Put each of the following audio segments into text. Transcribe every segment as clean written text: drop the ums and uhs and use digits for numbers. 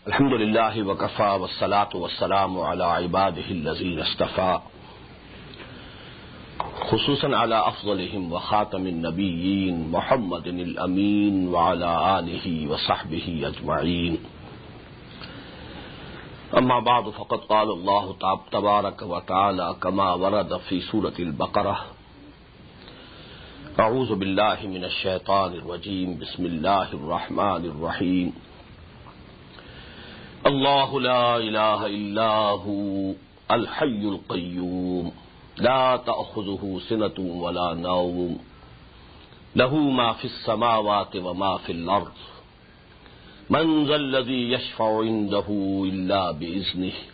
अल्हम्दुलिल्लाहि वकफ़ा वस्सलातु वस्सलामु अला इबादिहिल्लज़ीना इस्तफ़ा खुसूसन अला अफ़ज़लिहिम व ख़ातमिन नबिय्यीन मुहम्मदिनिल अमीन व अला आलिहि व सहबिहि अजमईन। अम्मा बाद फ़क़द क़ाल अल्लाहु तबारक व तआला कमा वरद फ़ी सूरतिल बक़रह। अऊज़ु बिल्लाहि मिनश शैतानिर रजीम। बिस्मिल्लाहिर रहमानिर रहीम। अल्लाहु ला इलाहा इल्ला हु अल हय्युल क़य्यूम ला तअख़ुज़ुहु सिनतुन वला नौम लहू मा फ़िस समावाति व मा फ़िल अर्ज़ मन ज़ल्लज़ी यशफ़अउ इंदहु इल्ला बिइज़्निहि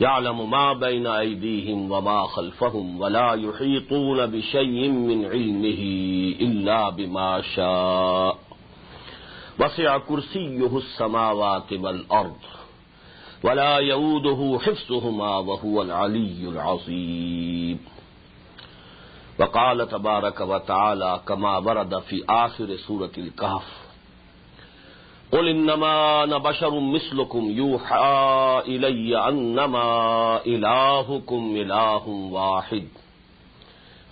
यअलमु मा बैना अयदीहिम व मा ख़ल्फ़हुम व ला युहीतून बिशय्इन मिन इल्मिहि इल्ला बिमा शाअ वसिअ कुर्सियुहु अस्समावाति वल अर्ज़ वला यऊदुहु हिफ़्ज़ुहुमा व हुवल अलिय्युल अज़ीम। वक़ाल तबारक व तआला कमा वरद फ़ी आख़िर सूरतिल कहफ़ क़ुल इन्नमा अना बशरुम मिस्लुकुम यूहा इलय्या अन्नमा इलाहुकुम इलाहुन वाहिद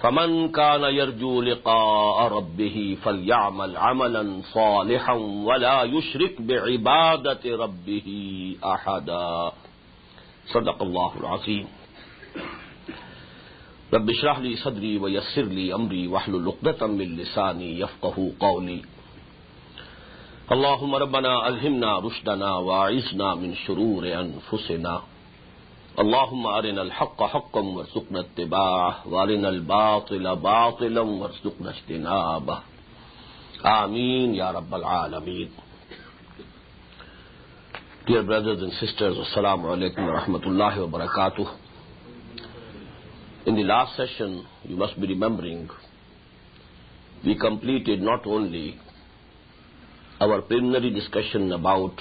फमन कान यर्जू लिक़ाअ रब्बिहि फ़लयअमल अमलन सालिहन वला युश्रिक बिइबादति रब्बिहि अहदा। सदक़ल्लाहुल अज़ीम। रब्बि इश्रह ली सदरी व यस्सिर ली अमरी वहलुल उक़दतम मिन लिसानी यफ़क़हू क़ौली। अल्लाहुम्मा रब्बना अल्हिमना रुश्दना व अइज़ना मिन शुरूरि अनफुसिना। अल्लाहुम्मा अरिनल हक़्क़ हक़्क़न वरज़ुक़ना इत्तिबाअह व अरिनल बातिला बातिलन वरज़ुक़ना इज्तिनाबह। आमीन या रब्बल आलमीन। Dear brothers and sisters, assalamu alaikum wa rahmatullahi wa barakatuh. In the last session, you must be remembering, we completed not only our preliminary discussion about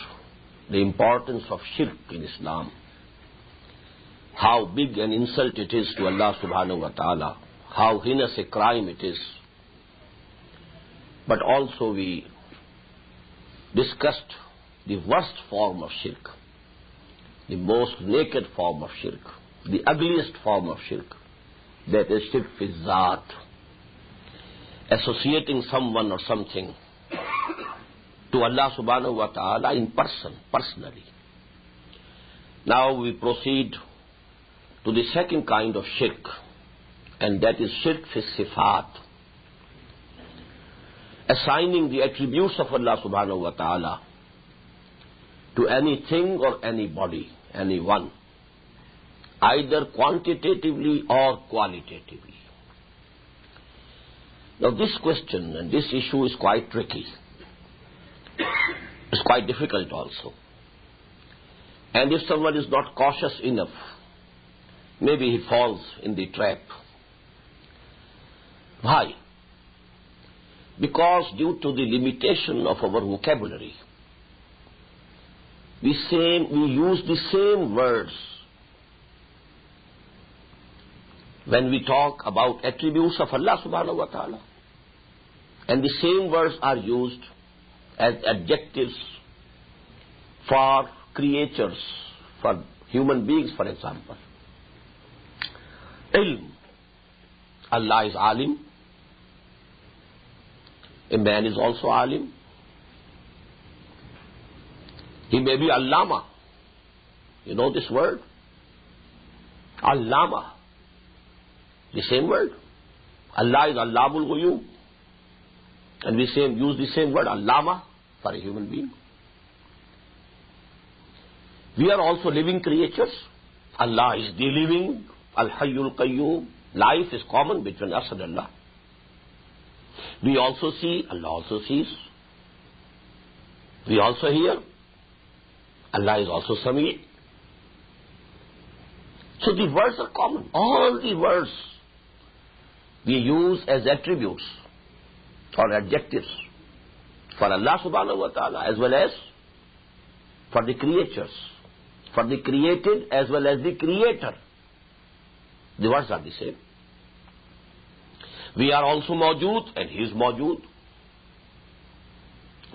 the importance of shirk in Islam, how big an insult it is to Allah subhanahu wa ta'ala, how heinous a crime it is. But also we discussed the worst form of shirk, the most naked form of shirk, the ugliest form of shirk, that is shirk fi zat, associating someone or something to Allah subhanahu wa ta'ala in person, personally. Now we proceed to the second kind of shirk, and that is shirk fi sifat, assigning the attributes of Allah subhanahu wa ta'ala to anything or anybody, anyone, either quantitatively or qualitatively. Now this question and this issue is quite tricky. It's quite difficult also. And if someone is not cautious enough, maybe he falls in the trap. Why? Because due to the limitation of our vocabulary, we use the same words when we talk about attributes of Allah subhanahu wa ta'ala, and the same words are used as adjectives for creatures, for human beings, for example. Ilm. Allah is alim. A man is also alim. He may be allama. You know this word? Allama. The same word. Allah is allamul ghuyub. And we use the same word, allama, for a human being. We are also living creatures. Allah is the living, al-hayyul qayyum. Life is common between us and Allah. We also see, Allah also sees. We also hear. Allah is also Sami'. So the words are common. All the words we use as attributes or adjectives for Allah subhanahu wa ta'ala as well as for the creatures, for the created as well as the creator. The words are the same. We are also mawjood and he is mawjood.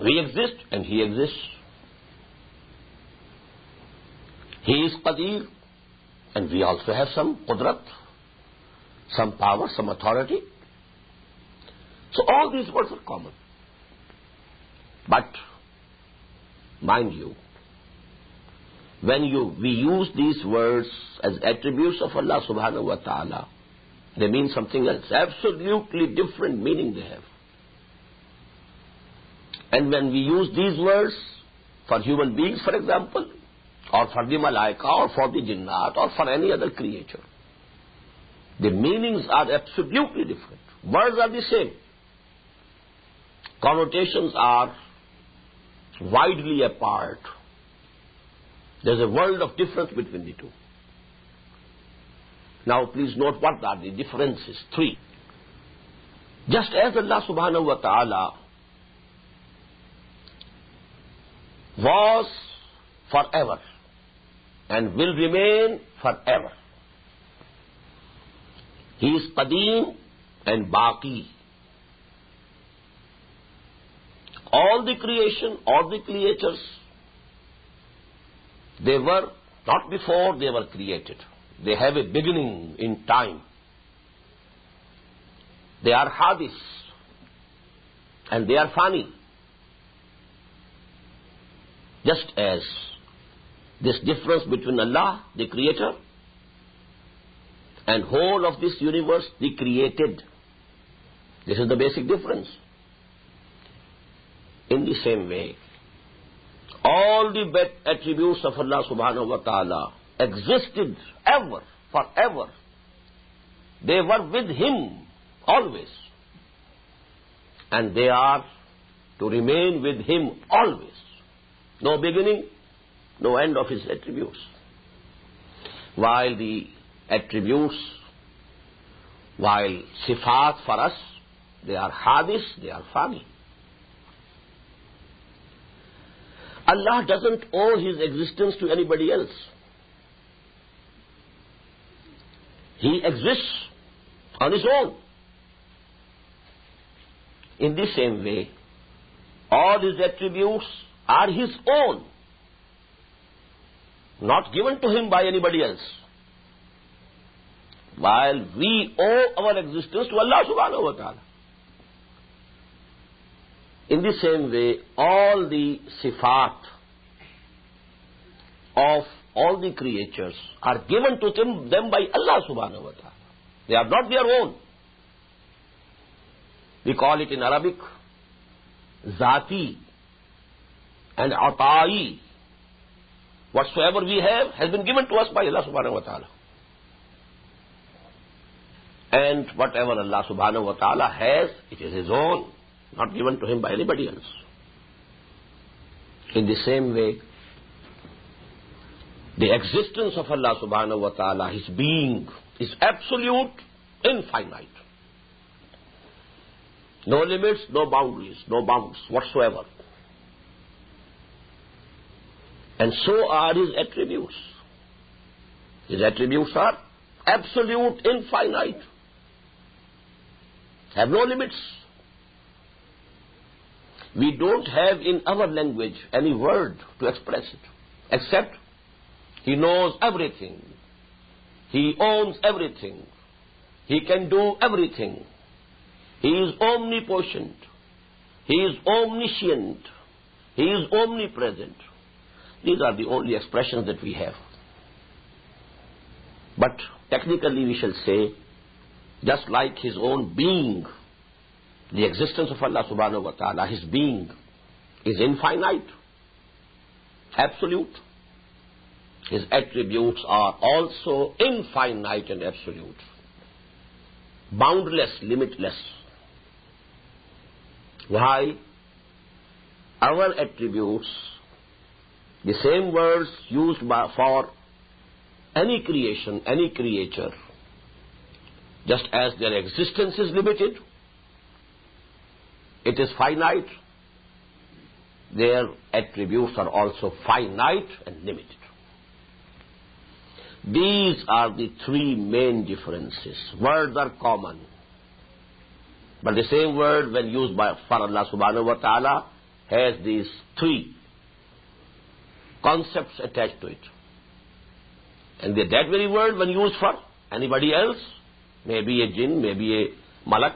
We exist and he exists. He is Qadir, and we also have some Qudrat, some power, some authority. So all these words are common. But, mind you, when we use these words as attributes of Allah subhanahu wa ta'ala, they mean something else. Absolutely different meaning they have. And when we use these words for human beings, for example, or for the malaika, or for the jinnat, or for any other creature, the meanings are absolutely different. Words are the same. Connotations are widely apart. There's a world of difference between the two. Now please note what are the differences. 3. Just as Allah subhanahu wa ta'ala was forever and will remain forever. He is Qadeem and Baqi. All the creation, all the creatures, they were not before they were created. They have a beginning in time. They are hadis and they are fani. Just as this difference between Allah, the creator, and whole of this universe, the created. This is the basic difference. In the same way, all the best attributes of Allah subhanahu wa ta'ala existed ever, forever. They were with Him always. And they are to remain with Him always. No beginning, no end of His attributes. While the attributes, while sifat for us, they are hadis, they are fani. Allah doesn't owe His existence to anybody else. He exists on His own. In the same way, all His attributes are His own, not given to Him by anybody else. While we owe our existence to Allah subhanahu wa ta'ala. In the same way, all the sifat of all the creatures are given to them by Allah subhanahu wa ta'ala. They are not their own. We call it in Arabic Zati and Ata'i. Whatsoever we have has been given to us by Allah subhanahu wa ta'ala. And whatever Allah subhanahu wa ta'ala has, it is His own, not given to Him by anybody else. In the same way, the existence of Allah subhanahu wa ta'ala, His being, is absolute, infinite. No limits, no boundaries, no bounds whatsoever. And so are His attributes. His attributes are absolute, infinite, have no limits. We don't have in our language any word to express it, except He knows everything. He owns everything. He can do everything. He is omnipotent. He is omniscient. He is omnipresent. These are the only expressions that we have. But technically we shall say, just like His own being, the existence of Allah subhanahu wa ta'ala, His being is infinite, absolute. His attributes are also infinite and absolute, boundless, limitless. Why? Our attributes, the same words used for any creation, any creature, just as their existence is limited, it is finite, their attributes are also finite and limited. These are the 3 main differences. Words are common, but the same word when used for Allah subhanahu wa ta'ala has these 3 concepts attached to it. And that very word when used for anybody else, maybe a jinn, maybe a malak,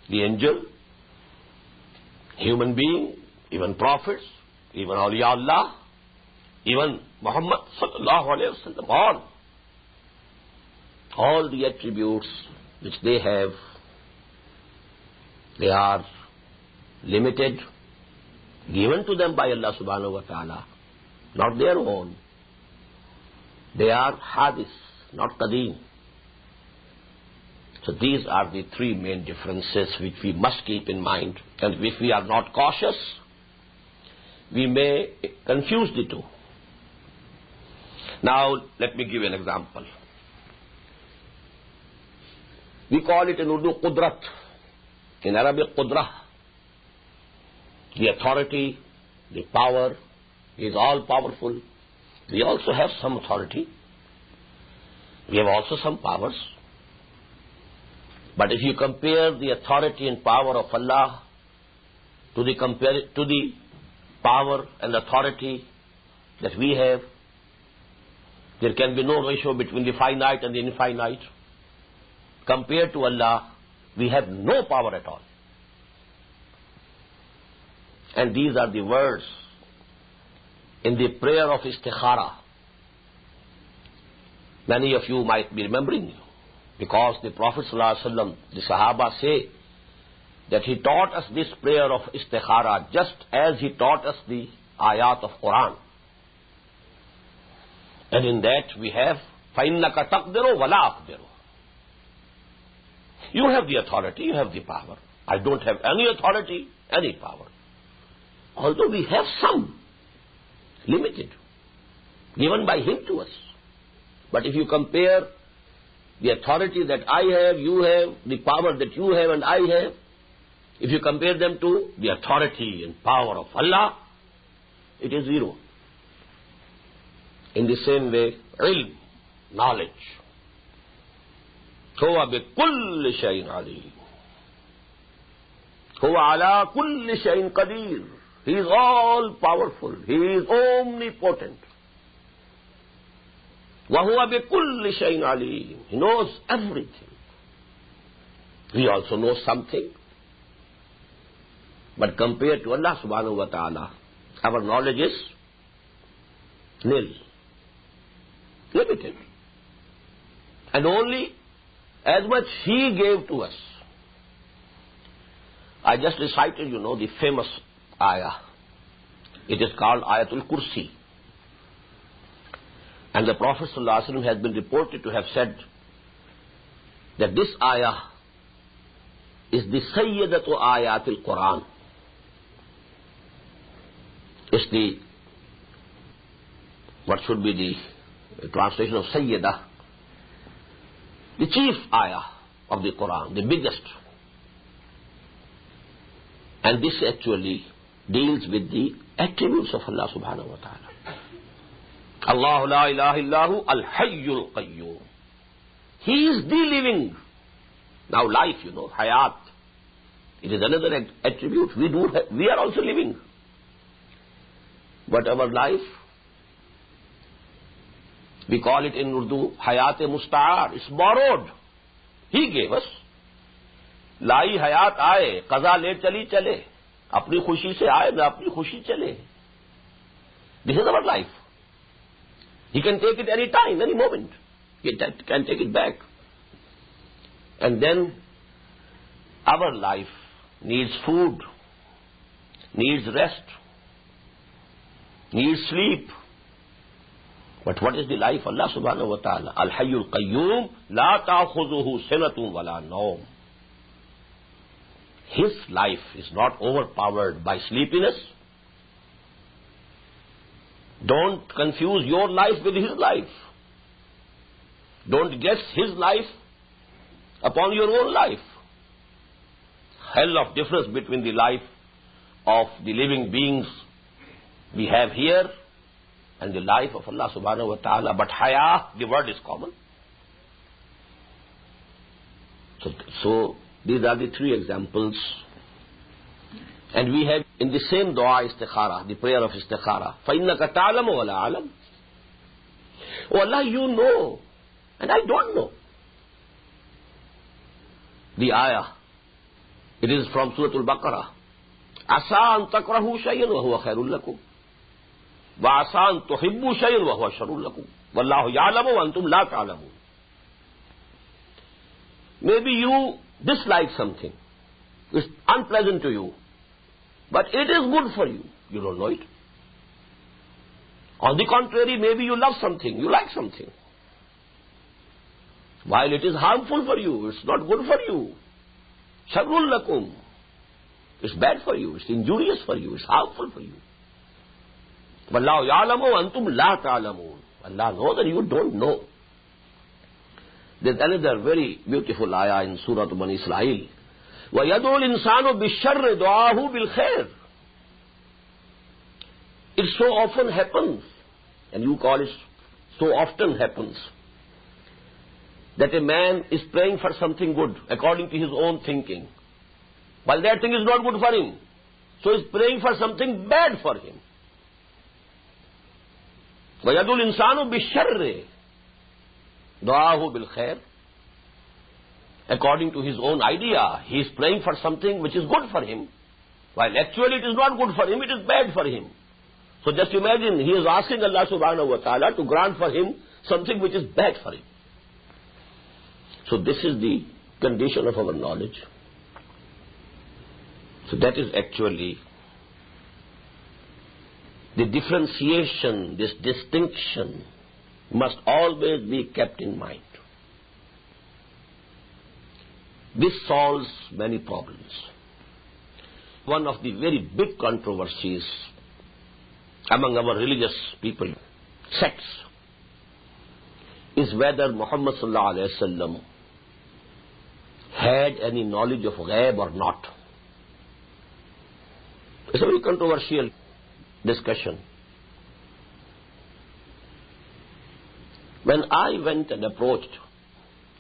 the angel, human being, even prophets, even awliya Allah, even Muhammad sallallahu alayhi wa sallam, all the attributes which they have, they are limited, given to them by Allah subhanahu wa ta'ala, not their own. They are hadis, not qadim. So these are the three main differences which we must keep in mind, and if we are not cautious, we may confuse the two. Now, let me give you an example. We call it in Urdu qudrat, in Arabic qudrah. The authority, the power, is all powerful. We also have some authority. We have also some powers. But if you compare the authority and power of Allah to the power and authority that we have, there can be no ratio between the finite and the infinite. Compared to Allah, we have no power at all. And these are the words in the prayer of istikhara. Many of you might be remembering, because the Prophet ﷺ, the Sahaba say that he taught us this prayer of istikhara just as he taught us the ayat of Quran. And in that we have فَإِنَّكَ تَقْدِرُ وَلَا أَقْدِرُ. You have the authority, you have the power. I don't have any authority, any power. Although we have some, limited, given by him to us. But if you compare the authority that I have, you have, the power that you have and I have, if you compare them to the authority and power of Allah, it is zero. In the same way, ilm, knowledge. هو بكل شيء عليم. هو على كل شيء قدير. He is all powerful. He is omnipotent. وهو بكل شيء عليم. He knows everything. We also know something. But compared to Allah subhanahu wa ta'ala, our knowledge is nil, limited. And only as much He gave to us. I just recited, the famous ayah. It is called Ayatul Kursi. And the Prophet ﷺ has been reported to have said that this ayah is the Sayyidatu Ayatul Quran. It's the, what should be the translation of Sayyidah? The chief ayah of the Quran, the biggest. And this actually deals with the attributes of Allah subhanahu wa ta'ala. Allah la ilaha illahu al-hayyul qayyum. He is the living. Now life, hayat. It is another attribute. We are also living. But our life, we call it in Urdu, hayat-e-musta'ar. It's borrowed. He gave us. लाई हयात आए, कजा ले चली चले, अपनी खुशी से आए ना अपनी खुशी चले. This is our life. He can take it any time, any moment. He can take it back. And then our life needs food, needs rest, needs sleep. But what is the life? Allah subhanahu wa ta'ala. Al-Hayyul Qayyum, la ta'khuzuhu sinatun wa la nawm. His life is not overpowered by sleepiness. Don't confuse your life with his life. Don't guess his life upon your own life. Hell of difference between the life of the living beings we have here and the life of Allah subhanahu wa ta'ala. But haya, the word is common. So these are the three examples. And we have in the same dua istikhara, the prayer of istikhara, فَإِنَّكَ تَعْلَمُ وَلَا أَعْلَمُ Oh Allah, you know, and I don't know. The ayah, it is from Surah Al-Baqarah. Asa an takrahu shay'an wa huwa khairul lakum. Wa asa an tuhibbu shay'an wa huwa sharrul lakum. Wallahu ya'lamu wa antum la ta'lamun. Maybe you dislike something. It's unpleasant to you. But it is good for you. You don't know it. On the contrary, maybe you love something, you like something. While it is harmful for you, it's not good for you. Sharrul lakum. It's bad for you, it's injurious for you, it's harmful for you. Wallahu ya'lamu wa antum la ta'lamun. Allah knows and you don't know. There's another very beautiful ayah in Surah Bani Israel. وَيَدْعُ الْإِنسَانُ بِالشَّرِّ دُعَاهُ بِالْخَيْرِ. It so often happens, and you call it so often happens, that a man is praying for something good according to his own thinking, while that thing is not good for him. So he's praying for something bad for him. وَيَدْعُ الْإِنسَانُ بِالشَّرِّ دُعَاهُ بِالْخَيْرِ. According to his own idea, he is praying for something which is good for him, while actually it is not good for him, it is bad for him. So just imagine, he is asking Allah subhanahu wa ta'ala to grant for him something which is bad for him. So this is the condition of our knowledge. So that is actually the differentiation, this distinction must always be kept in mind. This solves many problems. One of the very big controversies among our religious people, sects, is whether Muhammad sallallahu alaihi wasallam had any knowledge of ghaib or not. It's a very controversial discussion. When I went and approached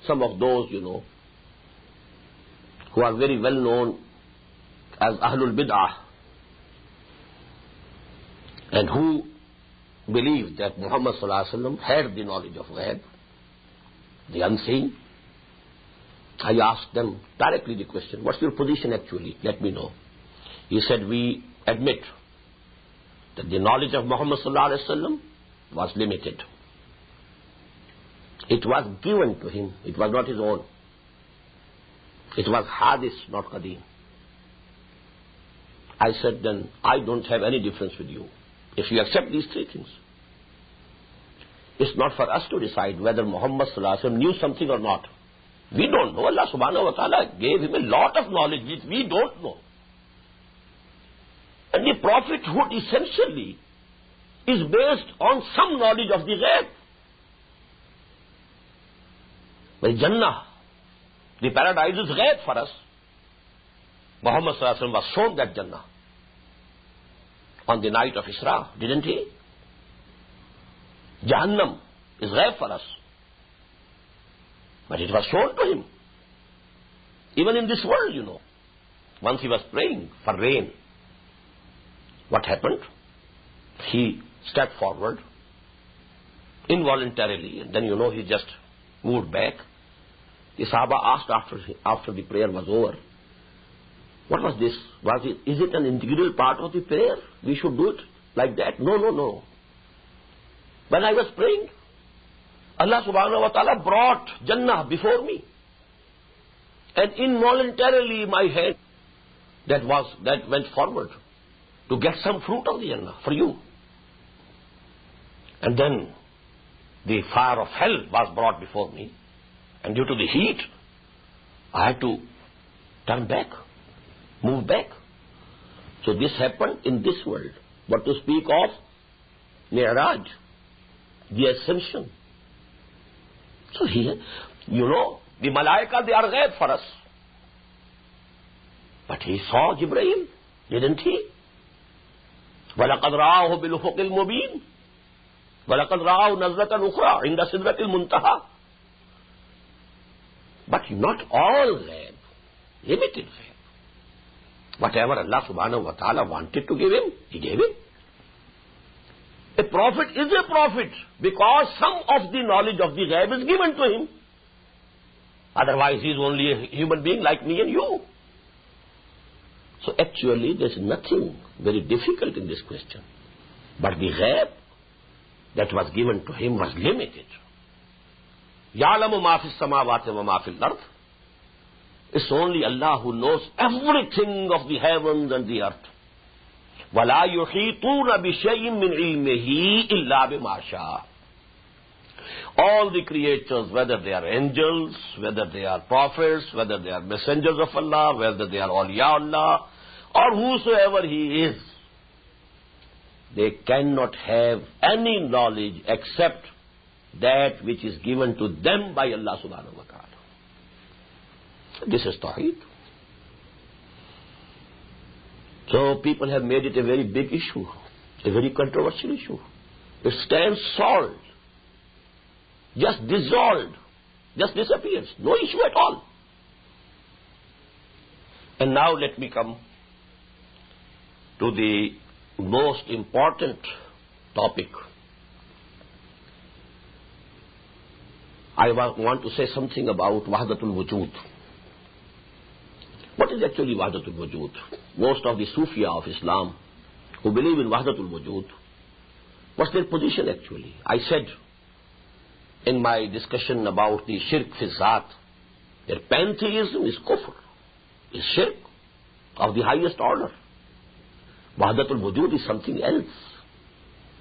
some of those, who are very well known as Ahlul Bid'ah, and who believe that Muhammad sallallahu alaihi wasallam had the knowledge of ghaib, the unseen, I asked them directly the question, what's your position actually? Let me know. He said, we admit that the knowledge of Muhammad sallallahu alaihi wasallam was limited. It was given to him, it was not his own. It was hadith, not qadim. I said, then I don't have any difference with you. If you accept these three things, it's not for us to decide whether Muhammad sallallahu alaihi wasallam knew something or not. We don't know. Allah subhanahu wa ta'ala gave him a lot of knowledge which we don't know. And the prophethood essentially is based on some knowledge of the ghaib. Well, Jannah, the paradise, is ghaib for us. Muhammad sallallahu alaihi wasallam was shown that Jannah on the night of Israr, didn't he? Jahannam is ghaib for us, but it was shown to him. Even in this world, once he was praying for rain, what happened? He stepped forward involuntarily, and then he just moved back. The Sahaba asked after the prayer was over, what was this? Is it an integral part of the prayer? We should do it like that? No. When I was praying, Allah subhanahu wa ta'ala brought Jannah before me. And involuntarily my head that went forward to get some fruit of the Jannah for you. And then the fire of hell was brought before me. And due to the heat, I had to turn back, move back. So this happened in this world. But to speak of Mi'raj, the ascension. So here, the Malaika, they are ghaib for us. But he saw Jibreel, didn't he? وَلَقَدْ رَآهُ بِالْأُفُقِ الْمُبِينِ وَلَقَدْ رَآهُ نَزْلَةً أُخْرَى عِنْدَ سِدْرَةِ الْمُنْتَهَى. But not all ghaib, limited ghaib. Whatever Allah subhanahu wa ta'ala wanted to give him, he gave him. A prophet is a prophet because some of the knowledge of the ghaib is given to him. Otherwise, he is only a human being like me and you. So actually, there is nothing very difficult in this question. But the ghaib that was given to him was limited. يَعْلَمُ مَا فِي السَّمَاوَاتِ وَمَا فِي الْأَرْضِ. It's only Allah who knows everything of the heavens and the earth. وَلَا يُحِيطُونَ بِشَيْءٍ مِّنْ عِلْمِهِ إِلَّا بِمَا شَاءَ. All the creatures, whether they are angels, whether they are prophets, whether they are messengers of Allah, whether they are awliya Allah, or whosoever he is, they cannot have any knowledge except that which is given to them by Allah subhanahu wa ta'ala. This is Tawheed. So people have made it a very big issue, a very controversial issue. It stands solved, just dissolved, just disappears. No issue at all. And now let me come to the most important topic. I want to say something about Wahdatul Wujud. What is actually Wahdatul Wujud? Most of the Sufiya of Islam who believe in Wahdatul Wujud, what's their position actually? I said in my discussion about the Shirk fi Zat, their pantheism is kufr, is shirk of the highest order. Wahdatul Wujud is something else.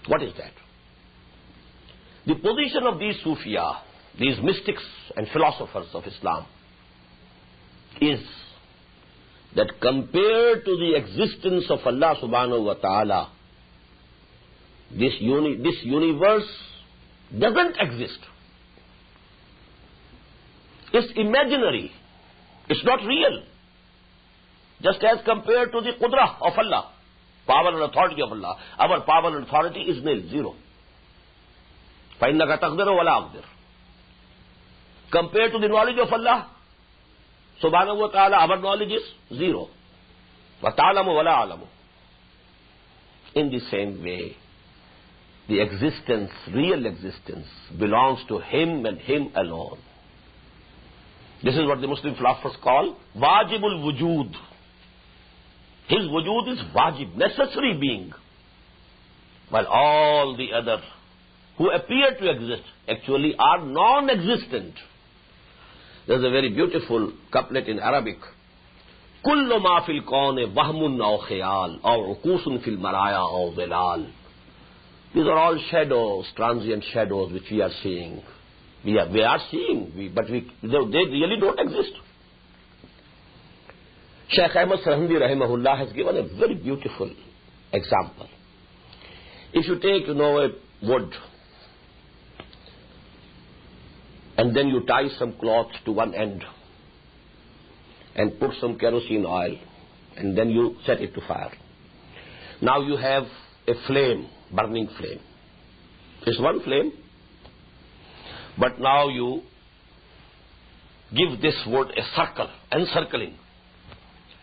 What is that? The position of these Sufiya, these mystics and philosophers of Islam, is that compared to the existence of Allah subhanahu wa ta'ala, this universe doesn't exist. It's imaginary. It's not real. Just as compared to the Qudrah of Allah, power and authority of Allah. Our power and authority is nil, zero. فَإِنَّكَ تَقْدِرُ وَلَا أَقْدِرُ. Compared to the knowledge of Allah subhanahu wa ta'ala, our knowledge is zero. وَتَعْلَمُ وَلَا أَعْلَمُ. In the same way, the existence, real existence, belongs to Him and Him alone. This is what the Muslim philosophers call wajibul wujud. His wujud is wajib, necessary being. While all the other who appear to exist actually are non-existent. There's a very beautiful couplet in Arabic. كُلُّ مَا فِي الْكَوْنِ وَهْمٌ أَوْ خِيَالٌ أَوْ عُكُوسٌ فِي الْمَرَايَا أَوْ ظِلَالٌ. These are all shadows, transient shadows which we are seeing. We are seeing, but they really don't exist. Shaykh Ahmad rahimahullah has given a very beautiful example. If you take, a wood, and then you tie some cloth to one end, and put some kerosene oil, and then you set it to fire. Now you have a flame, burning flame. It's one flame, but now you give this wood a circle, encircling,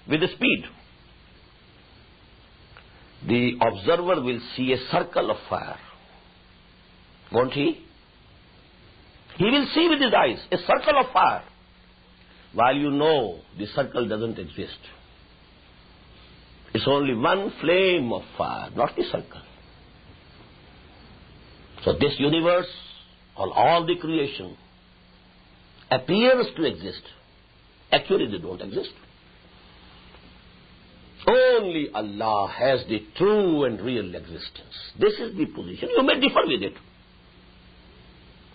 with a speed. The observer will see a circle of fire, won't he? He will see with his eyes a circle of fire, while you know the circle doesn't exist. It's only one flame of fire, not the circle. So this universe, all the creation, appears to exist. Actually, they don't exist. Only Allah has the true and real existence. This is the position. You may differ with it.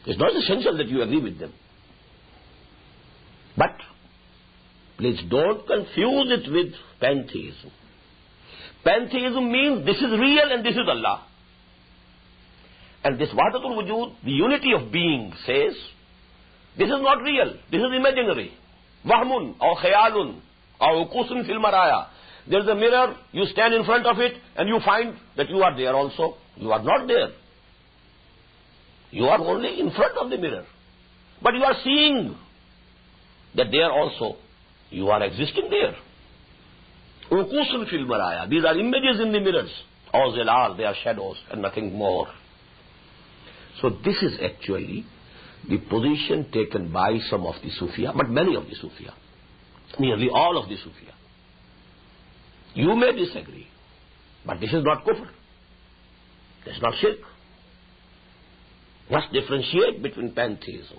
It's not essential that you agree with them. But please don't confuse it with pantheism. Pantheism means this is real and this is Allah. And this Wahdatul Wujud, the unity of being, says, this is not real, this is imaginary. Wahmun, or khayalun, or ukusun fil maraya. There is a mirror, you stand in front of it, and you find that you are there also. You are not there. You are only in front of the mirror. But you are seeing that there also, you are existing there. Ukusun fil maraya. These are images in the mirrors. or zilal, they are shadows and nothing more. So this is actually the position taken by some of the Sufia, but many of the Sufia, nearly all of the Sufia. You may disagree, but this is not kufr. This is not shirk. Must differentiate between pantheism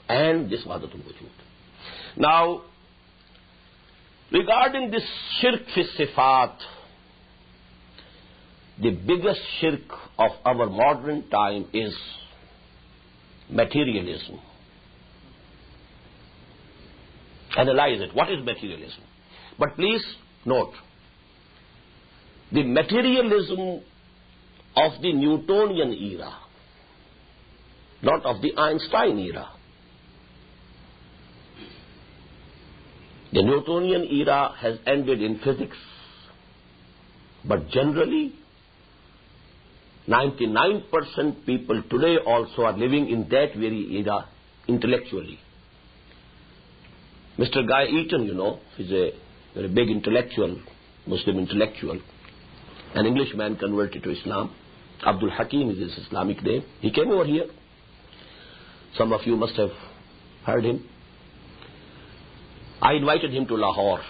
and this wahdatul wujud. Now, regarding this shirk fi sifat, the biggest shirk of our modern time is materialism. Analyze it. What is materialism? But please note, the materialism of the Newtonian era, not of the Einstein era. The Newtonian era has ended in physics, but generally 99% people today also are living in that very era intellectually. Mr. Guy Eaton, you know, is a very big intellectual, Muslim intellectual, an Englishman converted to Islam. Abdul Hakim is his Islamic name. He came over here. Some of you must have heard him. I invited him to Lahore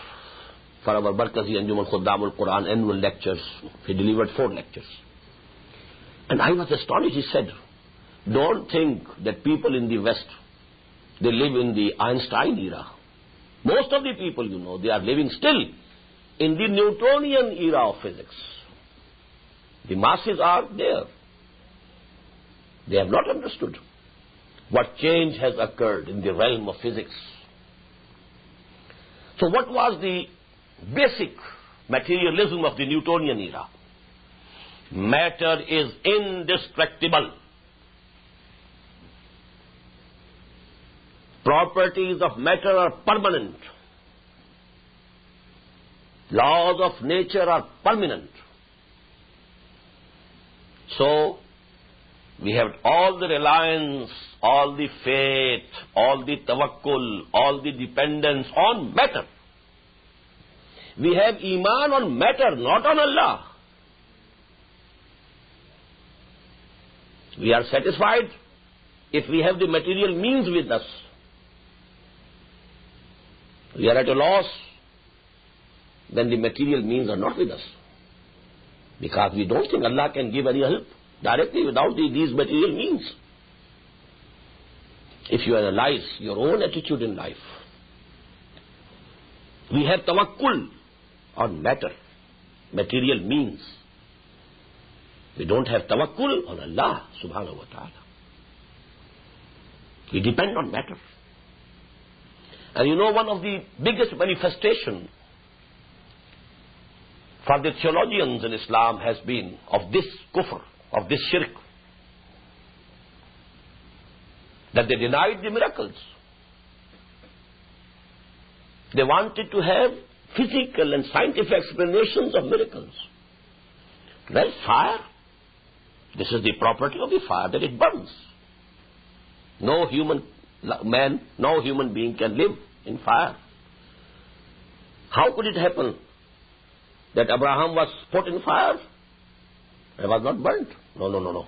for our Barkazi Anjuman Khuddam al-Quran annual lectures. He delivered 4 lectures. And I was astonished. He said, don't think that people in the West, they live in the Einstein era. Most of the people, you know, they are living still in the Newtonian era of physics. The masses are there. They have not understood what change has occurred in the realm of physics. So what was the basic materialism of the Newtonian era? Matter is indestructible. Properties of matter are permanent. Laws of nature are permanent. So, we have all the reliance, all the faith, all the tawakkul, all the dependence on matter. We have iman on matter, not on Allah. We are satisfied if we have the material means with us. We are at a loss when the material means are not with us. Because we don't think Allah can give any help directly without these material means. If you analyze your own attitude in life, we have tawakkul on matter, material means. We don't have tawakkul on Allah subhanahu wa ta'ala. We depend on matter. And you know, one of the biggest manifestation for the theologians in Islam has been of this kufr, of this shirk, that they denied the miracles. They wanted to have physical and scientific explanations of miracles. Well, fire, this is the property of the fire, that it burns. No human man, no human being can live in fire. How could it happen that Abraham was put in fire and was not burnt? No.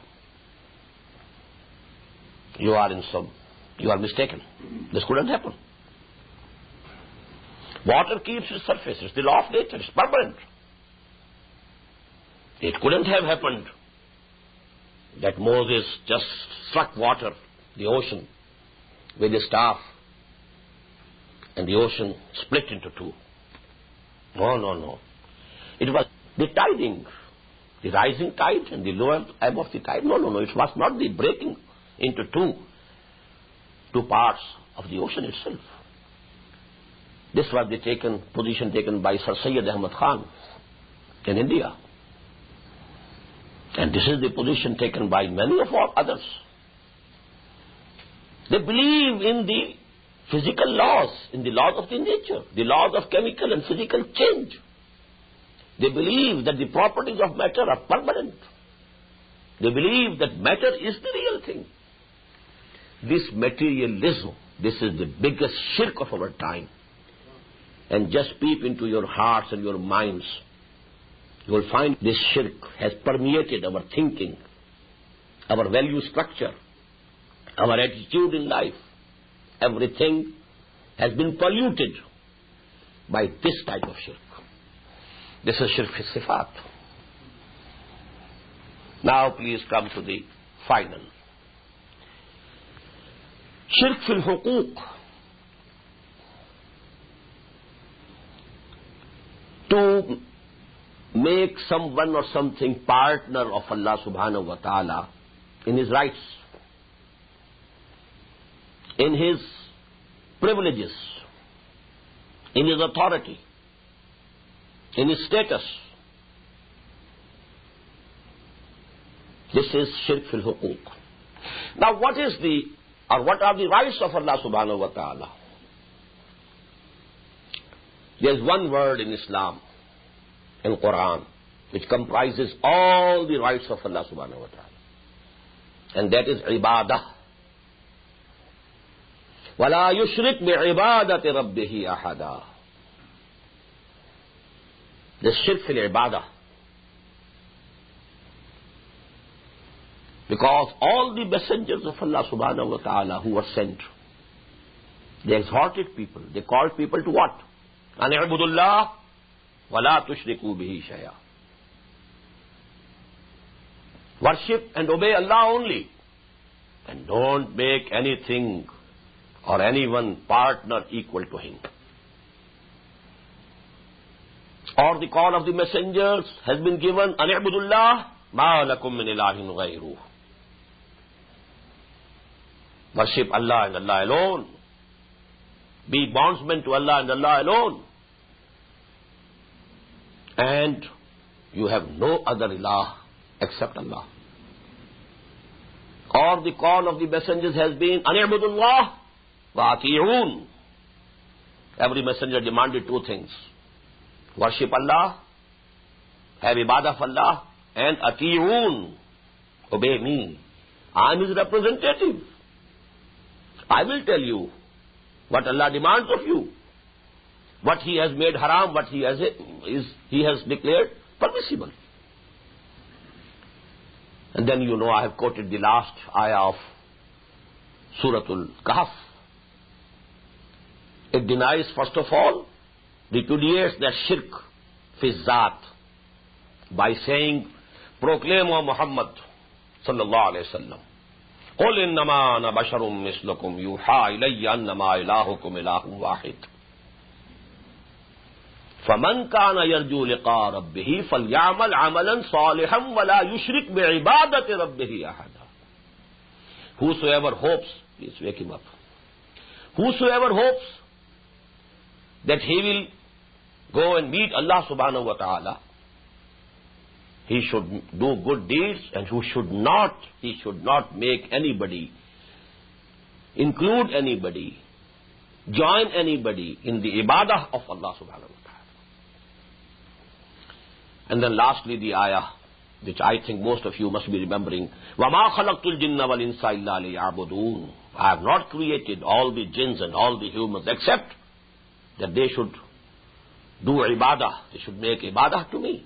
You are mistaken. This couldn't happen. Water keeps its surface. It's the law of nature. It's permanent. It couldn't have happened that Moses just struck water, the ocean, with his staff, and the ocean split into 2. No. It was the tiding, the rising tide and the lower ebb of the tide. No. It was not the breaking into two parts of the ocean itself. This was the position taken by Sir Syed Ahmad Khan in India. And this is the position taken by many of our others. They believe in the physical laws, in the laws of the nature, the laws of chemical and physical change. They believe that the properties of matter are permanent. They believe that matter is the real thing. This materialism, this is the biggest shirk of our time. And just peep into your hearts and your minds. You will find this shirk has permeated our thinking, our value structure, our attitude in life. Everything has been polluted by this type of shirk. This is shirk fi sifat. Now please come to the final. Shirk fil huquq. To make someone or something partner of Allah subhanahu wa ta'ala in his rights, in his privileges, in his authority, in his status. This is shirk fil huquq. Now what are the rights of Allah subhanahu wa ta'ala? There is one word in Islam, in Quran, which comprises all the rights of Allah subhanahu wa ta'ala. And that is ibadah. وَلَا يُشْرِكْ بِعِبَادَةِ رَبِّهِ أَحَدًا. The shirk fil ibadah. Because all the messengers of Allah subhanahu wa ta'ala who were sent, they exhorted people, they called people to what? أَنِ اعْبُدُوا اللَّهَ وَلَا تُشْرِكُوا بِهِ شَيْئًا. Worship and obey Allah only, and don't make anything or anyone partner equal to him. Or the call of the messengers has been given, أَنِ اعْبُدُوا اللَّهَ مَا لَكُم مِّنْ إِلَٰهٍ غَيْرُهُ. Worship Allah and Allah alone. Be bondsmen to Allah and Allah alone. And you have no other ilah except Allah. Or the call of the messengers has been, أَنِ اعْبُدُوا اللَّهَ وَأَطِيعُونَ. Every messenger demanded two things. Worship Allah, have ibadah of Allah, and ati'un, obey me. I am his representative. I will tell you what Allah demands of you. What he has made haram, what he has declared permissible. And then I have quoted the last ayah of Suratul Kahf. It denies, first of all, repudiates that shirk fi zat by saying, proclaim, O Muhammad sallallahu alayhi wa sallam, قُلْ إِنَّمَا أَنَا بَشَرٌ مِثْلُكُمْ يُوحَىٰ إِلَيَّ أَنَّمَا إِلَٰهُكُمْ إِلَٰهٌ وَاحِدٌ فَمَنْ كَانَ يَرْجُو لِقَاءَ رَبِّهِ فَلْيَعْمَلْ عَمَلًا صَالِحًا وَلَا يُشْرِكْ بِعِبَادَةِ رَبِّهِ أَحَدًا. Whosoever hopes, please wake him up. Whosoever hopes that he will go and meet Allah subhanahu wa ta'ala, he should do good deeds, and he should not make anybody, include anybody, join anybody in the ibadah of Allah subhanahu wa ta'ala. And then lastly the ayah, which I think most of you must be remembering, وَمَا خَلَقْتُ الْجِنَّ وَالْإِنسَ إِلَّا لِيَعْبُدُونَ. I have not created all the jinns and all the humans except that they should do ibadah, they should make ibadah to me.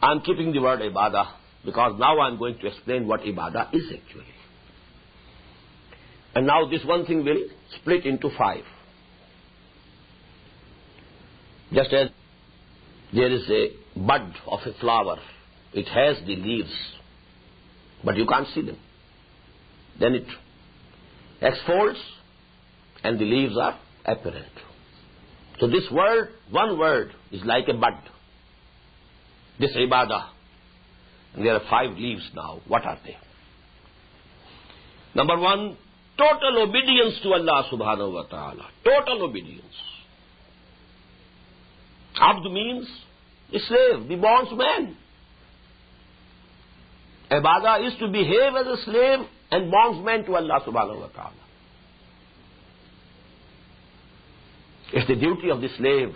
I am keeping the word ibadah because now I am going to explain what ibadah is actually. And now this one thing will split into 5. Just as there is a bud of a flower, it has the leaves, but you can't see them. Then it exfolds and the leaves are apparent. So this word, one word, is like a bud. This ibadah. And there are 5 leaves now. What are they? Number 1, total obedience to Allah subhanahu wa ta'ala. Total obedience. Abd means the slave, the bondsman. Ibadah is to behave as a slave and bondsman to Allah subhanahu wa ta'ala. It's the duty of the slave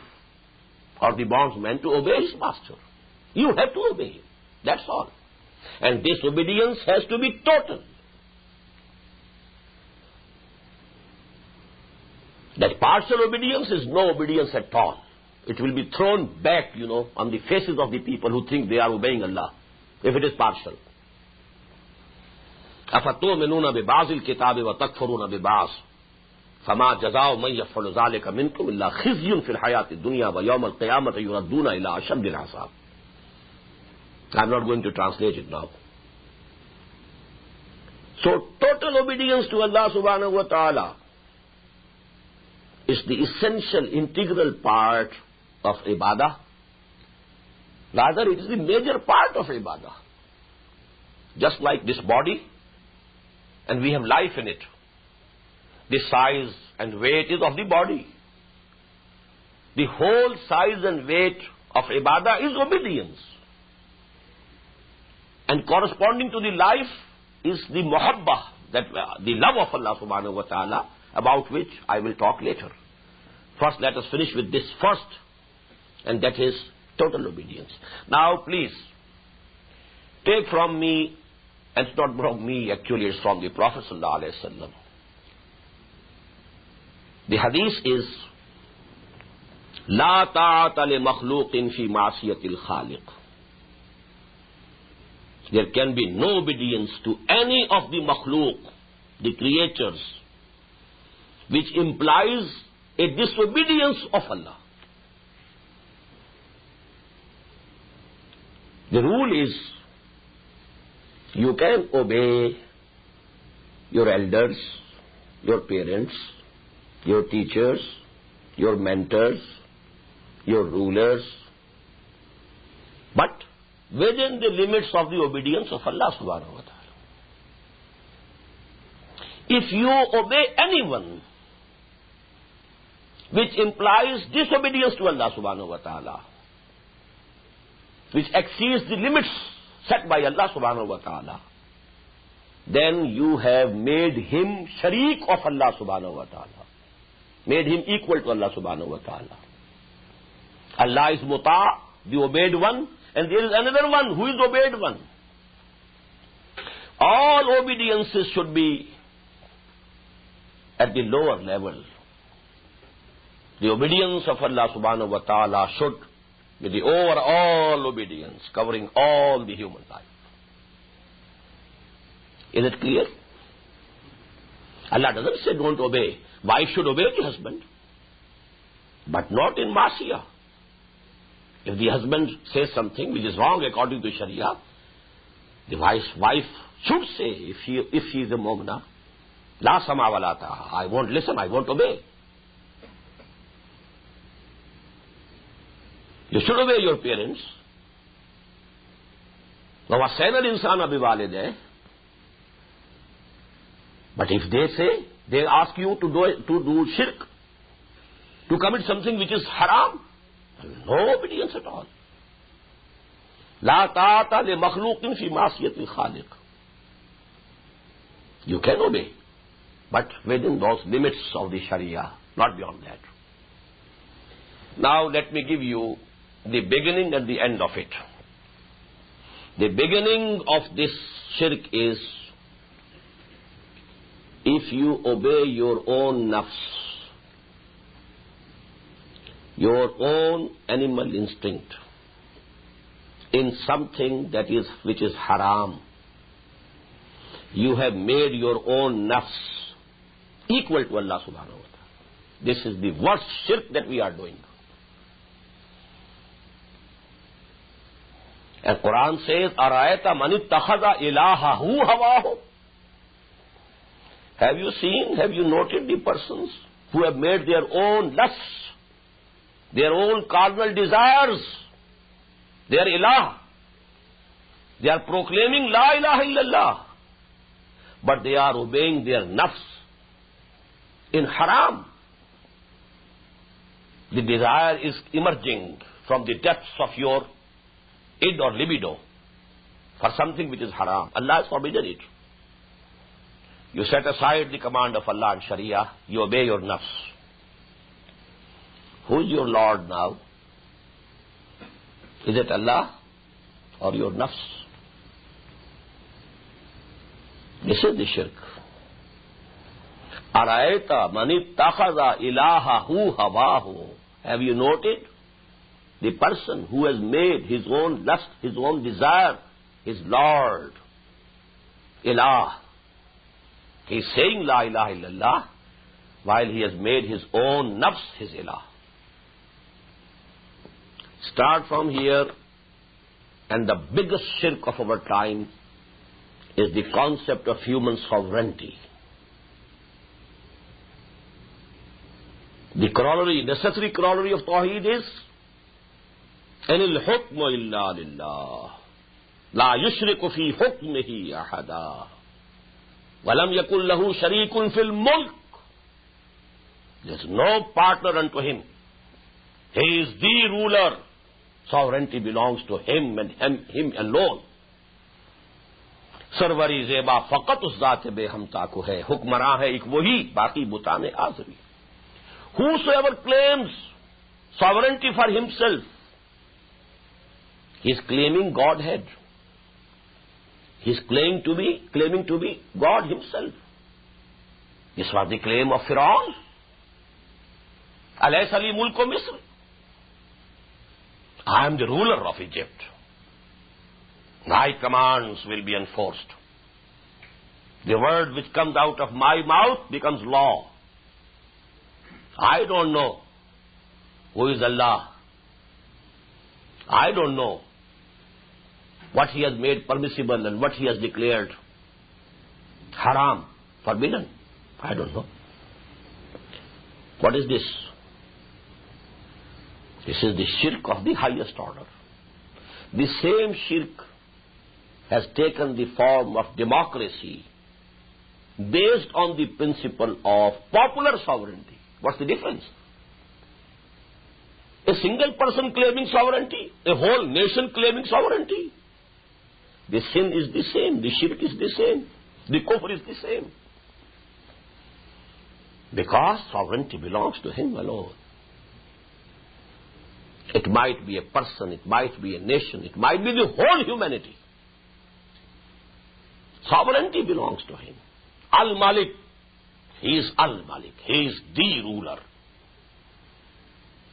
or the bondsman to obey his master. You have to obey him. That's all. And this obedience has to be total. That partial obedience is no obedience at all. it will be thrown back, on the faces of the people who think they are obeying Allah, if it is partial. أَفَتُؤْمِنُونَ بِبَعْضِ الْكِتَابِ وَتَكْفُرُونَ بِبَعْضٍ فَمَا جَزَاءُ مَنْ يَفْعَلُ ذَلِكَ مِنْكُمْ إِلَّا خِزْيٌ فِي الْحَيَاةِ الدُّنْيَا وَيَوْمَ الْقِيَامَةِ يُرَدُّونَ إِلَىٰ أَشَدِّ الْعَذَابِ. I'm not going to translate it now. So total obedience to Allah subhanahu wa ta'ala is the essential, integral part of ibadah. Rather, it is the major part of ibadah. Just like this body, and we have life in it. The size and weight is of the body. The whole size and weight of ibadah is obedience. And corresponding to the life is the muhabbah, the love of Allah subhanahu wa ta'ala, about which I will talk later. First, let us finish with this first, and that is total obedience. Now, please, take from me, and it's not from me, actually it's from the Prophet sallallahu alaihi wasallam. The hadith is, لا طاعة لمخلوق في معصية الخالق. There can be no obedience to any of the makhluk, the creatures, which implies a disobedience of Allah. The rule is, you can obey your elders, your parents, your teachers, your mentors, your rulers, but within the limits of the obedience of Allah subhanahu wa ta'ala. If you obey anyone, which implies disobedience to Allah subhanahu wa ta'ala, which exceeds the limits set by Allah subhanahu wa ta'ala, then you have made him sharik of Allah subhanahu wa ta'ala, made him equal to Allah subhanahu wa ta'ala. Allah is muta', the obeyed one, and there is another one who is obeyed one. All obediences should be at the lower level. The obedience of Allah subhanahu wa ta'ala should be the overall obedience, covering all the human life. Is it clear? Allah doesn't say don't obey. Wife should obey the husband, but not in masiyah. If the husband says something which is wrong according to Sharia, the wife should say, if she is a mu'mina, la sama wa la ta'a, I won't listen, I won't obey. You should obey your parents. وَوَصَّيْنَا الْإِنسَانَ بِوَالِدَيْهِ. But if they say, they ask you to do shirk, to commit something which is haram, no obedience at all. لا طاعة لمخلوق في معصية الخالق. You can obey, but within those limits of the Sharia, not beyond that. Now let me give you the beginning and the end of it. The beginning of this shirk is, if you obey your own nafs, your own animal instinct, in something which is haram, you have made your own nafs equal to Allah subhanahu wa ta'ala. This is the worst shirk that we are doing. And Quran says, أَرَأَيْتَ مَنِ اتَّخَذَ إِلَٰهَهُ هَوَاهُ. Have you seen, have you noted the persons who have made their own lusts, their own carnal desires, their ilah? They are proclaiming La ilaha illallah, but they are obeying their nafs in haram. The desire is emerging from the depths of your id or libido for something which is haram. Allah has forbidden it. You set aside the command of Allah and Sharia, you obey your nafs. Who is your Lord now? Is it Allah or your nafs? This is the shirk. Araita man ittakhadha ilahahu hawahu. Have you noted the person who has made his own lust, his own desire, his Lord, Ilah. He is saying La ilaha illallah while he has made his own nafs his Ilah. Start from here, and the biggest shirk of our time is the concept of human sovereignty. The corollary, necessary corollary of Tawheed is Anil hukmu illa lillah La yushriku fi hukmihi ahada Walam yakul lahu sharikun fil mulk. There is no partner unto him. He is the ruler. Sovereignty belongs to him and him alone. Sarwari Zeba फ़क़त उस ज़ात बेहमता को है, हुक्मरां है एक वही, बाकी बुताने आज़री. Whosoever claims sovereignty for himself, he is claiming Godhead. He is claiming to be God himself. This was the claim of Fir'aun. Alaysa li mulku Misr. I am the ruler of Egypt. My commands will be enforced. The word which comes out of my mouth becomes law. I don't know who is Allah. I don't know what he has made permissible and what he has declared haram, forbidden. I don't know. What is this? This is the shirk of the highest order. The same shirk has taken the form of democracy based on the principle of popular sovereignty. What's the difference? A single person claiming sovereignty, a whole nation claiming sovereignty. The sin is the same, the shirk is the same, the kufr is the same. Because sovereignty belongs to him alone. It might be a person, it might be a nation, it might be the whole humanity. Sovereignty belongs to him. Al-Malik, he is Al-Malik, he is the ruler.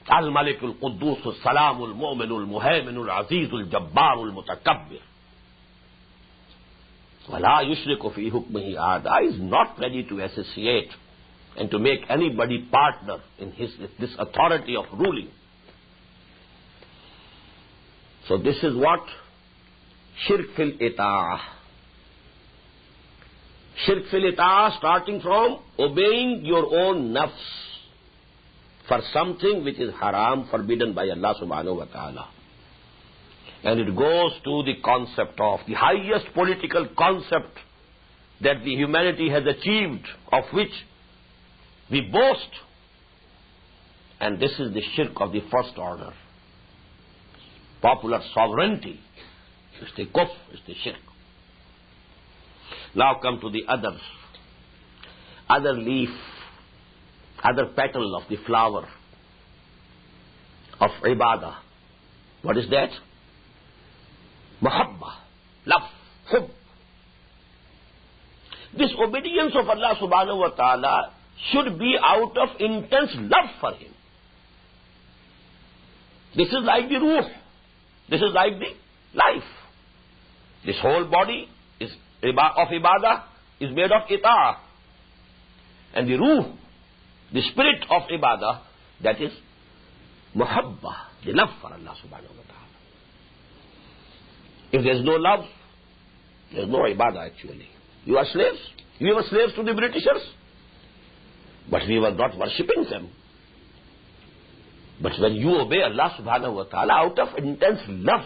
Al-Malik al-Quddus al-Salam al-Mu'min al-Muhaymin al-Aziz al-Jabbar al-Mutakabbir. وَلَا يُشْرِكُ فِي حُكْمِهِ أَحَدًا is not ready to associate and to make anybody partner in this authority of ruling. So this is what Shirk fil ita'ah. Shirk fil ita'ah, starting from obeying your own nafs for something which is haram, forbidden by Allah subhanahu wa ta'ala. And it goes to the concept of the highest political concept that the humanity has achieved, of which we boast. And this is the shirk of the first order. Popular sovereignty is the kufr, is the shirk. Now come to the other leaf, other petal of the flower of ibadah. What is that? Mahabbah, love, hub. This obedience of Allah subhanahu wa ta'ala should be out of intense love for him. This is like the ruh. This is like the life. This whole body is of ibadah is made of ita'ah. And the ruh, the spirit of ibadah, that is muhabbah, the love for Allah subhanahu wa ta'ala. If there is no love, there is no ibadah actually. You are slaves. We were slaves to the Britishers. But we were not worshipping them. But when you obey Allah subhanahu wa ta'ala out of intense love.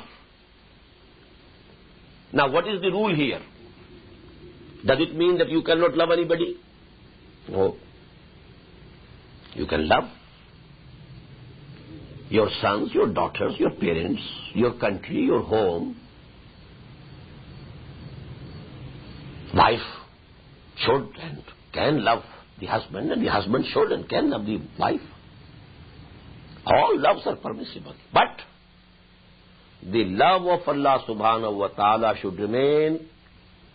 Now what is the rule here? Does it mean that you cannot love anybody? No. You can love your sons, your daughters, your parents, your country, your home. Wife should and can love the husband, and the husband should and can love the wife. All loves are permissible. But the love of Allah subhanahu wa ta'ala should remain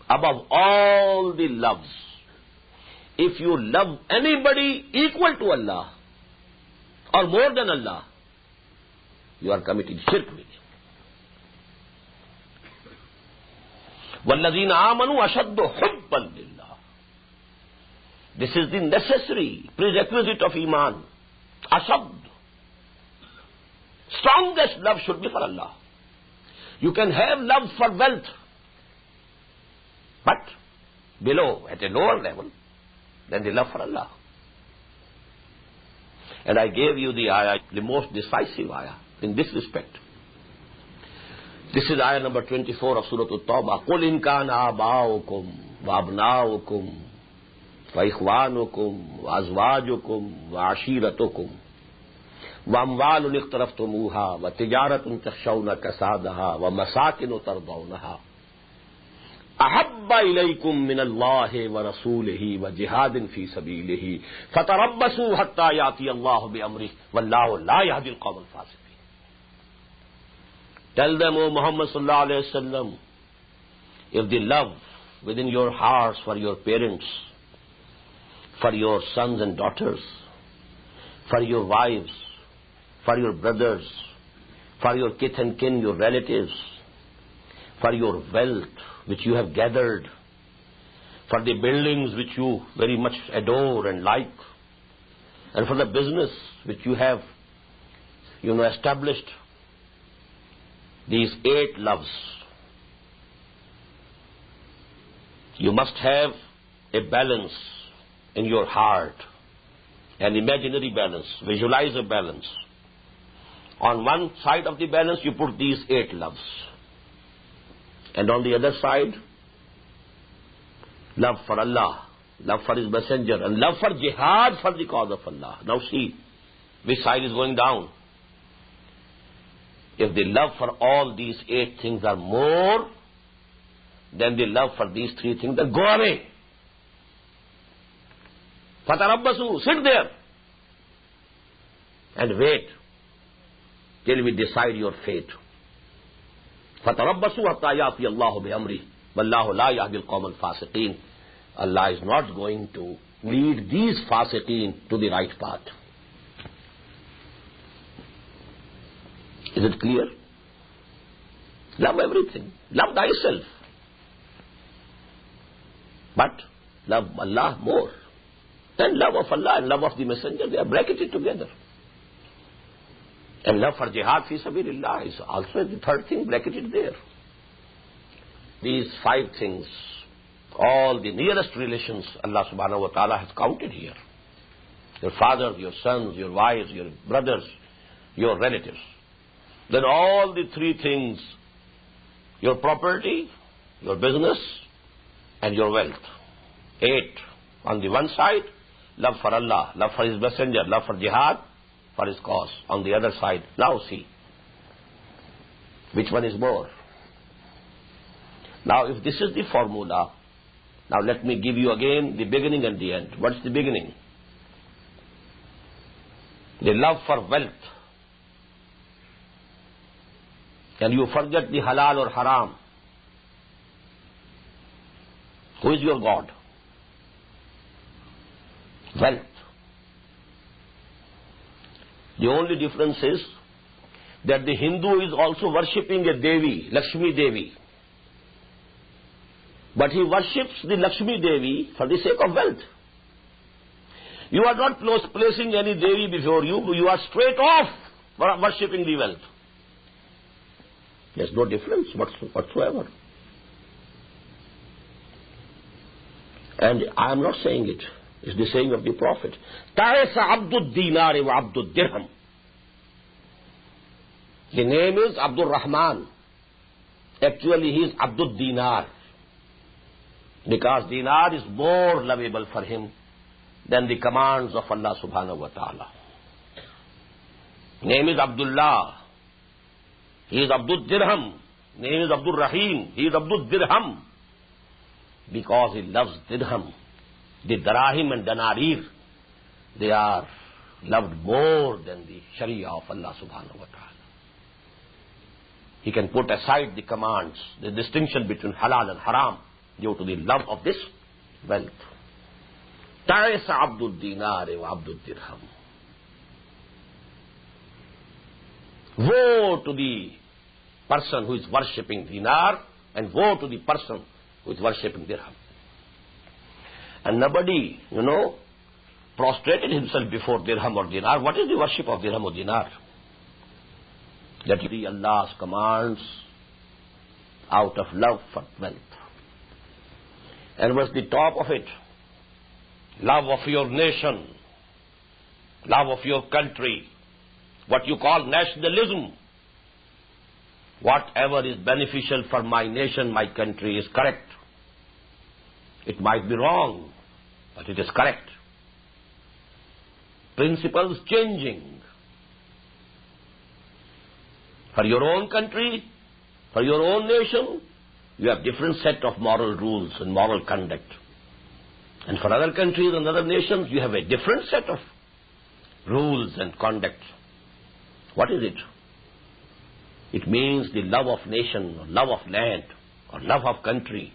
above all the loves. If you love anybody equal to Allah or more than Allah, you are committing shirk with him. وَالَّذِينَ آمَنُوا أَشَدُّ حُبًّا لِلَّهِ. This is the necessary prerequisite of Iman. Ashad. Strongest love should be for Allah. You can have love for wealth, but below, at a lower level, than the love for Allah. And I gave you the ayah, the most decisive ayah in this respect. This is ayah number 24 of Surah At-Tawbah. قُلْ إِنْ كَانَ آبَاؤُكُمْ وَأَبْنَاؤُكُمْ وَإِخْوَانُكُمْ وَأَزْوَاجُكُمْ وَعَشِيرَتُكُمْ وَأَمْوَالٌ اقْتَرَفْتُمُوهَا وَتِجَارَةٌ تَخْشَوْنَ كَسَادَهَا وَمَسَاكِنُ تَرْضَوْنَهَا أَحَبَّ إِلَيْكُم مِّنَ اللَّهِ وَرَسُولِهِ وَجِهَادٍ فِي سَبِيلِهِ فَتَرَبَّصُوا حَتَّى يَأْتِيَ اللَّهُ بِأَمْرِهِ وَاللَّهُ لَا يَهْدِي الْقَوْمَ الْفَاسِقِينَ. Tell them, O Muhammad sallallahu alayhi wa sallam, if the love within your hearts for your parents, for your sons and daughters, for your wives, for your brothers, for your kith and kin, your relatives, for your wealth which you have gathered, for the buildings which you very much adore and like, and for the business which you have, established, these 8 loves. You must have a balance in your heart, an imaginary balance. Visualize a balance. On one side of the balance, you put these 8 loves. And on the other side, love for Allah, love for His Messenger, and love for jihad for the cause of Allah. Now see, which side is going down? If the love for all these 8 things are more than the love for these 3 things, then go away. Fatarabbasu, sit there and wait till we decide your fate. Fatarabbasu hatta ya'ti Allahu bi amri wallahu la yahdi al-qawm al-fasiqeen. Allah is not going to lead these fasiqeen to the right path. Is it clear? Love everything. Love thyself. But love Allah more. And love of Allah and love of the Messenger, they are bracketed together. And love for jihad fi sabilillah is also the third thing bracketed there. These 5 things, all the nearest relations Allah subhanahu wa ta'ala has counted here. Your fathers, your sons, your wives, your brothers, your relatives. Then all the 3 things, your property, your business, and your wealth. 8. On the one side, love for Allah, love for His Messenger, love for jihad, for His cause. On the other side, now see, which one is more? Now if this is the formula, now let me give you again the beginning and the end. What's the beginning? The love for wealth. And you forget the halal or haram. Who is your God? Wealth. The only difference is that the Hindu is also worshipping a Devi, Lakshmi Devi. But he worships the Lakshmi Devi for the sake of wealth. You are not placing any Devi before you, you are straight off worshipping the wealth. There's no difference whatsoever. And I am not saying it. It's the saying of the Prophet. Ta'isa Abdul Dinar wa Abdul Dirham. The name is Abdul Rahman. Actually, he is Abdul Dinar. Because dinar is more lovable for him than the commands of Allah subhanahu wa ta'ala. Name is Abdullah. He is Abdul Dirham. Name is Abdul Rahim. He is Abdul Dirham. Because he loves Dirham. The Darahim and Danarir, they are loved more than the Sharia of Allah subhanahu wa ta'ala. He can put aside the commands, the distinction between halal and haram, due to the love of this wealth. Ta'isa Abdul Dinar wa Abdul Dirham. Woe to the person who is worshipping dinar, and woe to the person who is worshipping dirham. And nobody, prostrated himself before dirham or dinar. What is the worship of dirham or dinar? That you see Allah's commands out of love for wealth. And what's the top of it? Love of your nation, love of your country, what you call nationalism. Whatever is beneficial for my nation, my country is correct. It might be wrong, but it is correct. Principles changing. For your own country, for your own nation, you have different set of moral rules and moral conduct. And for other countries and other nations, you have a different set of rules and conduct. What is it? It means the love of nation, or love of land, or love of country.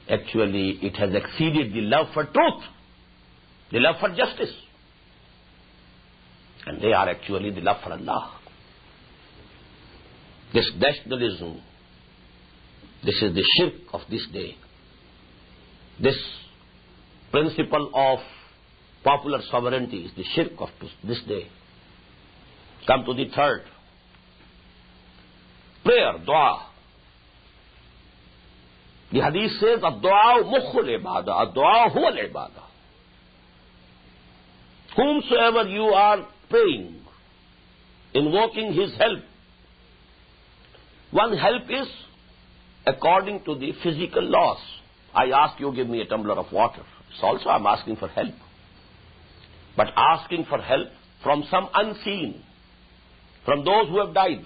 Actually, it has exceeded the love for truth, the love for justice. And they are actually the love for Allah. This nationalism, this is the shirk of this day. This principle of popular sovereignty is the shirk of this day. Come to the third. Prayer, dua. The hadith says, ad-du'a mukhul ibadah, ad-du'a huwa al-ibadah. Whomsoever you are praying, invoking his help, one help is according to the physical laws. I ask you, give me a tumbler of water. It's also I'm asking for help. But asking for help from some unseen, from those who have died.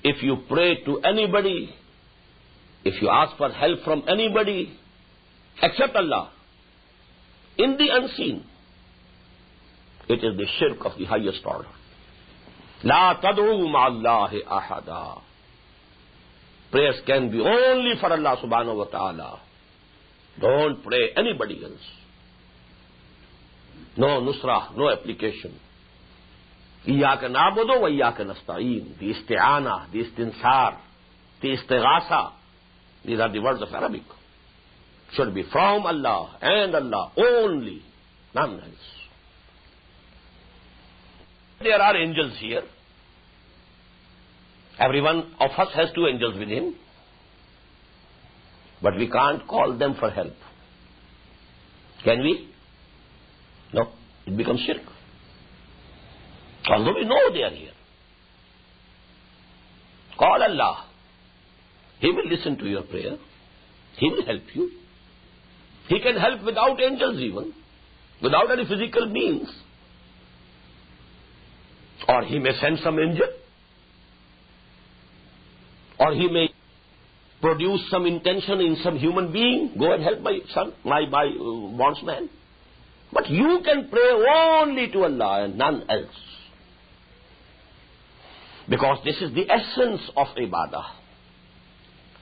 If you pray to anybody, if you ask for help from anybody except Allah, in the unseen, it is the shirk of the highest order. La tad'u ma'allahi ahada. Prayers can be only for Allah subhanahu wa ta'ala. Don't pray anybody else. No nusrah, no application. Iyaka na'budu wa iyaka nasta'een. The isti'ana, the istinsar, the istighasa. These are the words of Arabic. Should be from Allah and Allah only, none else. There are angels here. Every one of us has 2 angels with him. But we can't call them for help. Can we? No. It becomes shirk. Although we know they are here. Call Allah. He will listen to your prayer. He will help you. He can help without angels even, without any physical means. Or he may send some angel. Or he may produce some intention in some human being. Go and help my son, my bondsman. But you can pray only to Allah and none else. Because this is the essence of ibadah.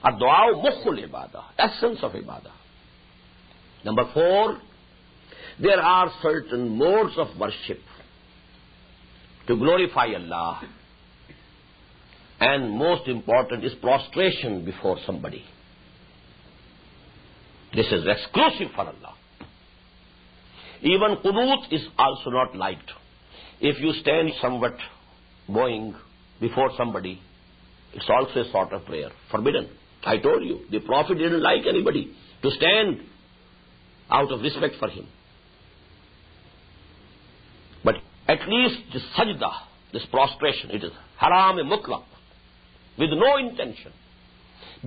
Ad-du'a mukhul ibadah. Essence of ibadah. Number 4, there are certain modes of worship to glorify Allah. And most important is prostration before somebody. This is exclusive for Allah. Even qunut is also not liked. If you stand somewhat bowing before somebody, it's also a sort of prayer. Forbidden. I told you, the Prophet didn't like anybody to stand out of respect for him. But at least this sajda, this prostration, it is haram-e-mutlaq, with no intention.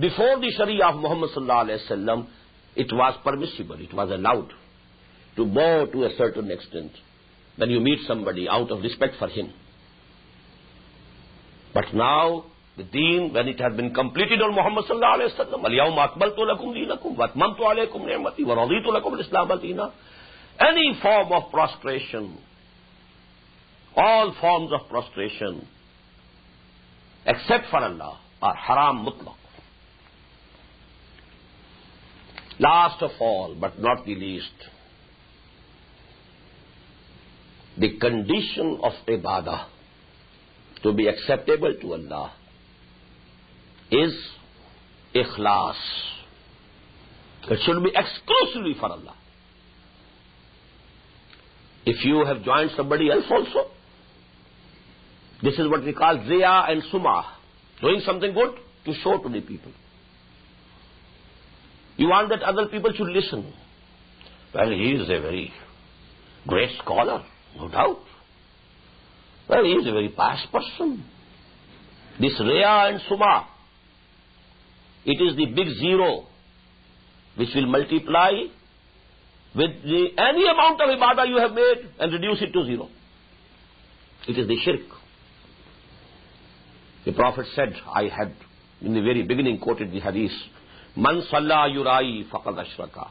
Before the Sharia of Muhammad sallallahu alaihi wasallam, it was permissible, it was allowed to bow to a certain extent when you meet somebody out of respect for him. But now, the deen, when it has been completed on Muhammad sallallahu alaihi wasallam, al-yawma akmaltu lakum deenakum wa atmamtu alaykum ni'mati wa raditu lakum al-islam deena, any form of prostration, all forms of prostration, except for Allah, are haram mutlaq. Last of all, but not the least, the condition of ibadah to be acceptable to Allah is ikhlas. It should be exclusively for Allah. If you have joined somebody else also, this is what we call riya and sum'ah, doing something good to show to the people. You want that other people should listen. Well, he is a very great scholar, no doubt. Well, he is a very pious person. This riya and sum'ah, it is the big zero which will multiply with any amount of ibadah you have made and reduce it to zero. It is the shirk. The Prophet said, I had in the very beginning quoted the hadith, Man salla yurai faqad ashraka,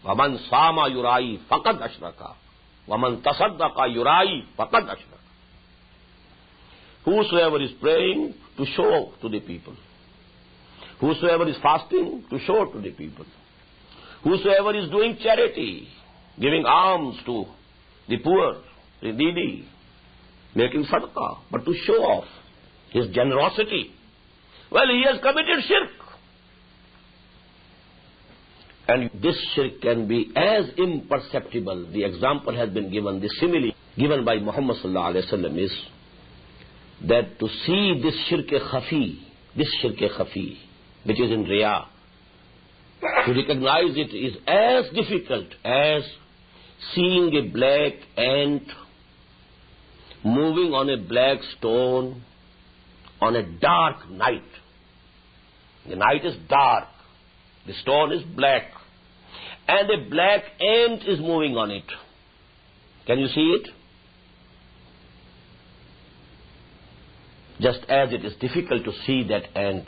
wa man sama yurai faqad ashraka, wa man tasaddaqa yurai faqad ashraka. Whosoever is praying, to show to the people. Whosoever is fasting, to show to the people. Whosoever is doing charity, giving alms to the poor, the needy, making sadaqah, but to show off his generosity, well, he has committed shirk. And this shirk can be as imperceptible. The example has been given, the simile given by Muhammad sallallahu alaihi wasallam is that to see this shirk-e-khafi, which is in riya, to recognize it is as difficult as seeing a black ant moving on a black stone on a dark night. The night is dark, the stone is black, and a black ant is moving on it. Can you see it? Just as it is difficult to see that ant,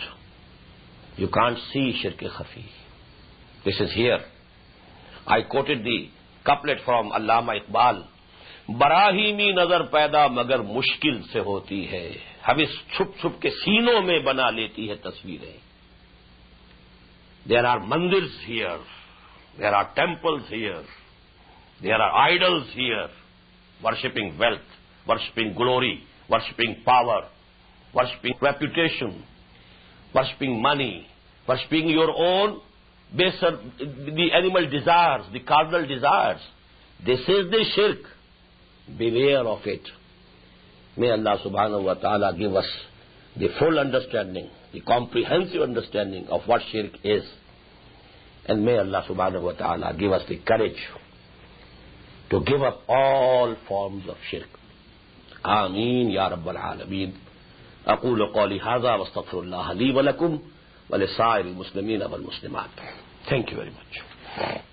you can't see shirk-e-khafi. This is here. I quoted the couplet from Allama Iqbal. बराहीमी नजर पैदा मगर मुश्किल से होती है, हविस छुप छुप के सीनों में बना लेती है तस्वीरें. There are mandirs here, there are temples here, there are idols here, worshipping wealth, worshipping glory, worshipping power, worshipping reputation, worshipping money, worshipping your own baser, the animal desires, the carnal desires. This is the shirk. Beware of it. May Allah subhanahu wa ta'ala give us the full understanding, the comprehensive understanding of what shirk is. And may Allah subhanahu wa ta'ala give us the courage to give up all forms of shirk. Ameen ya Rabbal Alameen. أقول قولي هذا واستغفر الله لي ولكم ولسائر المسلمين والمسلمات. Thank you very much.